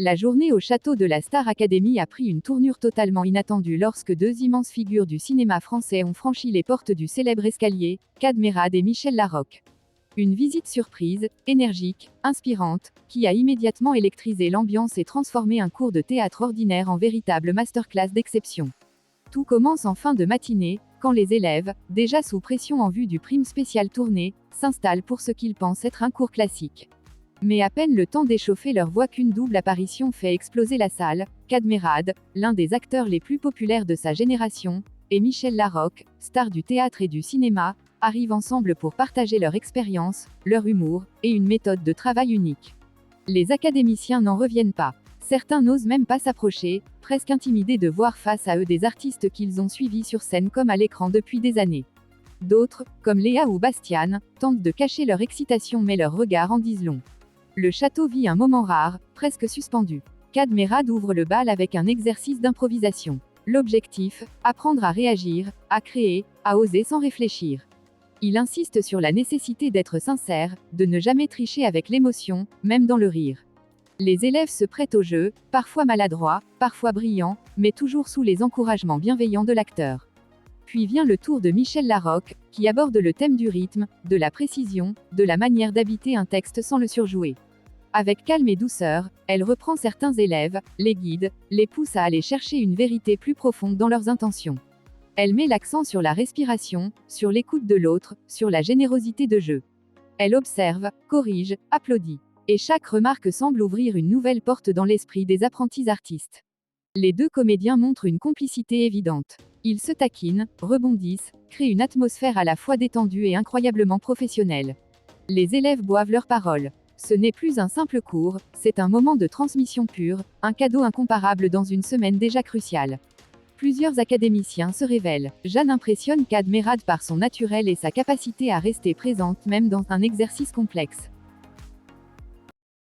La journée au château de la Star Academy a pris une tournure totalement inattendue lorsque deux immenses figures du cinéma français ont franchi les portes du célèbre escalier, Kad Merad et Michel Larocque. Une visite surprise, énergique, inspirante, qui a immédiatement électrisé l'ambiance et transformé un cours de théâtre ordinaire en véritable masterclass d'exception. Tout commence en fin de matinée, quand les élèves, déjà sous pression en vue du prime spécial tournée, s'installent pour ce qu'ils pensent être un cours classique. Mais à peine le temps d'échauffer leur voix qu'une double apparition fait exploser la salle, Kad Merad, l'un des acteurs les plus populaires de sa génération, et Michel Larocque, star du théâtre et du cinéma, arrivent ensemble pour partager leur expérience, leur humour, et une méthode de travail unique. Les académiciens n'en reviennent pas. Certains n'osent même pas s'approcher, presque intimidés de voir face à eux des artistes qu'ils ont suivis sur scène comme à l'écran depuis des années. D'autres, comme Léa ou Bastiane, tentent de cacher leur excitation mais leurs regards en disent long. Le château vit un moment rare, presque suspendu. Kad Merad ouvre le bal avec un exercice d'improvisation. L'objectif, apprendre à réagir, à créer, à oser sans réfléchir. Il insiste sur la nécessité d'être sincère, de ne jamais tricher avec l'émotion, même dans le rire. Les élèves se prêtent au jeu, parfois maladroits, parfois brillants, mais toujours sous les encouragements bienveillants de l'acteur. Puis vient le tour de Michel Larocque, qui aborde le thème du rythme, de la précision, de la manière d'habiter un texte sans le surjouer. Avec calme et douceur, elle reprend certains élèves, les guide, les pousse à aller chercher une vérité plus profonde dans leurs intentions. Elle met l'accent sur la respiration, sur l'écoute de l'autre, sur la générosité de jeu. Elle observe, corrige, applaudit. Et chaque remarque semble ouvrir une nouvelle porte dans l'esprit des apprentis artistes. Les deux comédiens montrent une complicité évidente. Ils se taquinent, rebondissent, créent une atmosphère à la fois détendue et incroyablement professionnelle. Les élèves boivent leurs paroles. Ce n'est plus un simple cours, c'est un moment de transmission pure, un cadeau incomparable dans une semaine déjà cruciale. Plusieurs académiciens se révèlent. Jeanne impressionne Kad Merad par son naturel et sa capacité à rester présente même dans un exercice complexe.